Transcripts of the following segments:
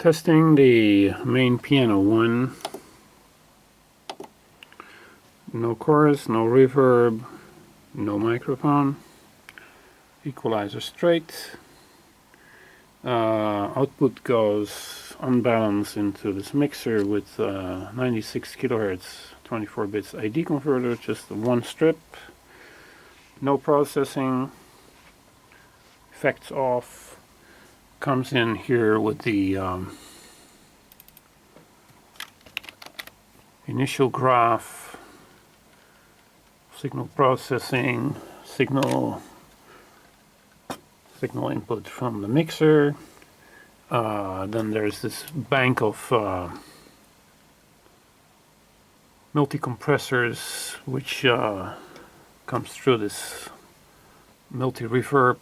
Testing the main piano 1. No chorus, no reverb, no microphone. Equalizer straight. Output goes unbalanced into this mixer with 96 kilohertz 24 bits ID converter, just one strip. No processing. Effects off. Comes in here with the initial graph, signal processing, signal input from the mixer. Then there's this bank of multi-compressors which comes through this multi-reverb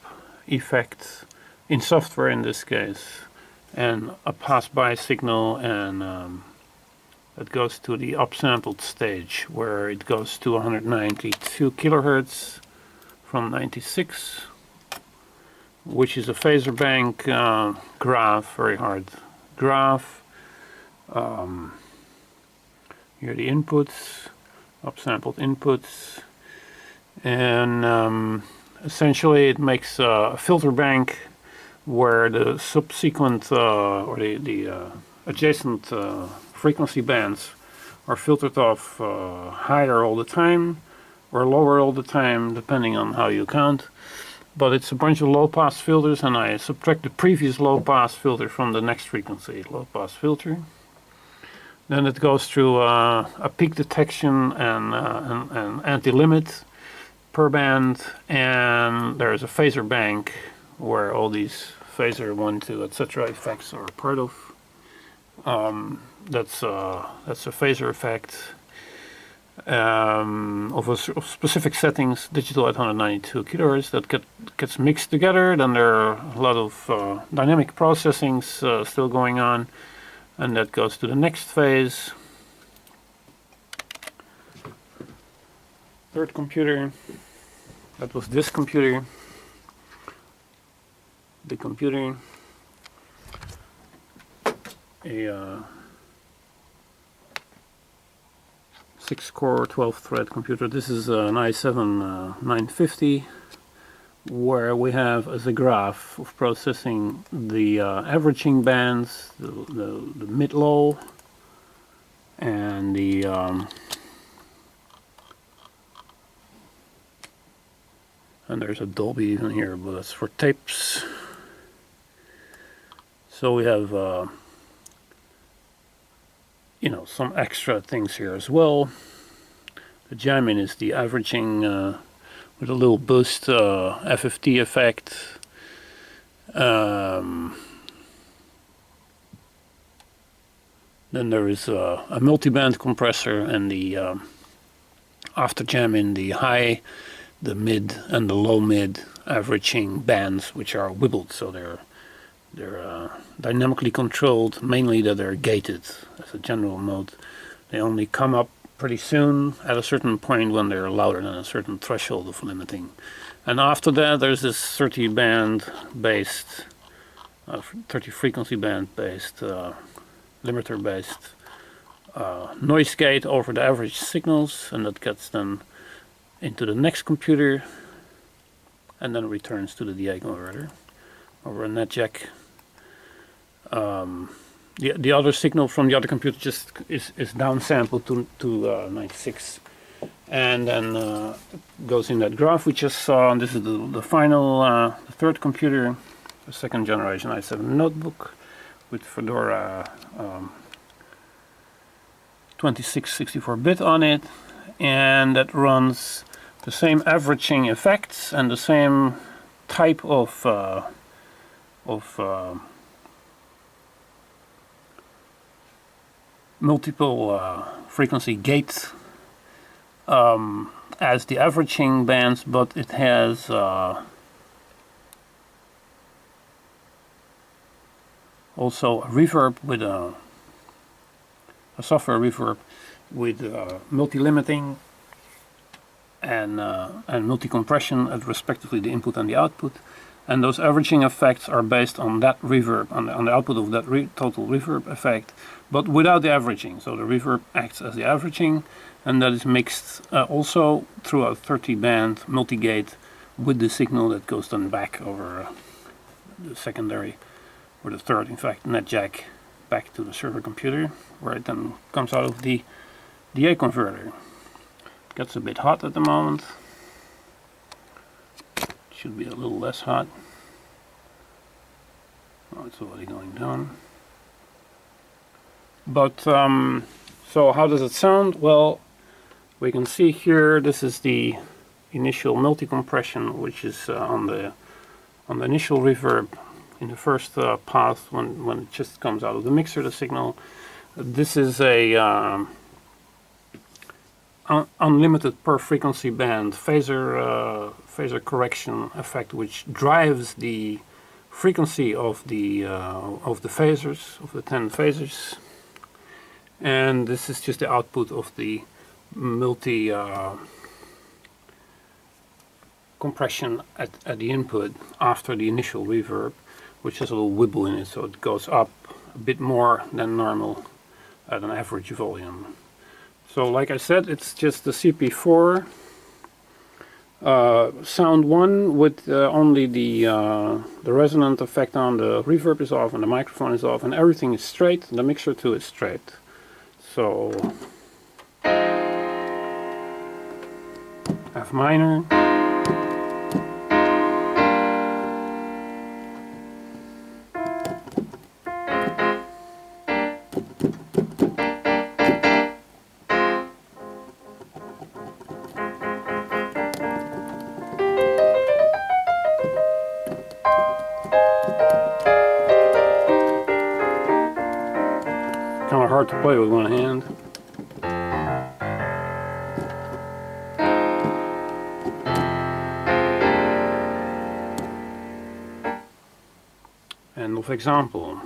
effect in software in this case, and a pass-by signal, and it goes to the upsampled stage where it goes to 192 kilohertz from 96, which is a phaser bank graph, very hard graph. Here are the inputs, upsampled inputs, and essentially it makes a filter bank where the subsequent or the adjacent frequency bands are filtered off higher all the time or lower all the time, depending on how you count. But it's a bunch of low-pass filters, and I subtract the previous low-pass filter from the next frequency low-pass filter. Then it goes through a peak detection and anti-limit per band, and there's a phaser bank where all these phaser 1, 2, etc. effects are part of. That's a phaser effect of specific settings, digital at 192 kilohertz, that gets mixed together. Then there are a lot of dynamic processings still going on, and that goes to the next phase. Third computer, that was this computer. The computer, a 6-core 12-thread computer. This is an i7 950, where we have as a graph of processing the averaging bands, the mid-low, and the and there's a Dolby even here, but that's for tapes. So we have, some extra things here as well. The jamming is the averaging with a little boost FFT effect. Then there is a multi-band compressor, and the after jamming, the high, the mid, and the low mid averaging bands, which are wibbled, so they're dynamically controlled, mainly that they're gated as a general mode. They only come up pretty soon at a certain point when they're louder than a certain threshold of limiting. And after that there's this 30 band based, 30 frequency band based, limiter based noise gate over the average signals, and that gets then into the next computer and then returns to the DA converter over a net jack. The other signal from the other computer just is downsampled to 96, and then goes in that graph we just saw. And this is the final, the third computer, the second generation i7 notebook with Fedora 2664-bit on it, and that runs the same averaging effects and the same type of multiple frequency gates as the averaging bands, but it has also a reverb with a software reverb with multi-limiting and multi-compression at respectively the input and the output, And those averaging effects are based on that reverb, on the output of that total reverb effect, but without the averaging. So the reverb acts as the averaging, and that is mixed also through a 30-band multigate with the signal that goes then back over the secondary, or the third, in fact, net jack back to the server computer, where it then comes out of the DA converter. It gets a bit hot at the moment. Should be a little less hot. Oh, it's already going down. But so how does it sound? Well, we can see here this is the initial multi-compression, which is on the initial reverb in the first pass when it just comes out of the mixer, the signal. This is a unlimited per frequency band phaser correction effect, which drives the frequency of the phasers, of the 10 phasers, and this is just the output of the multi compression at the input after the initial reverb, which has a little wibble in it, so it goes up a bit more than normal at an average volume. So like I said, it's just the CP4 sound 1 with only the resonant effect on. The reverb is off and the microphone is off and everything is straight. The mixer too is straight. So F minor. Kind of hard to play with one hand. End of example.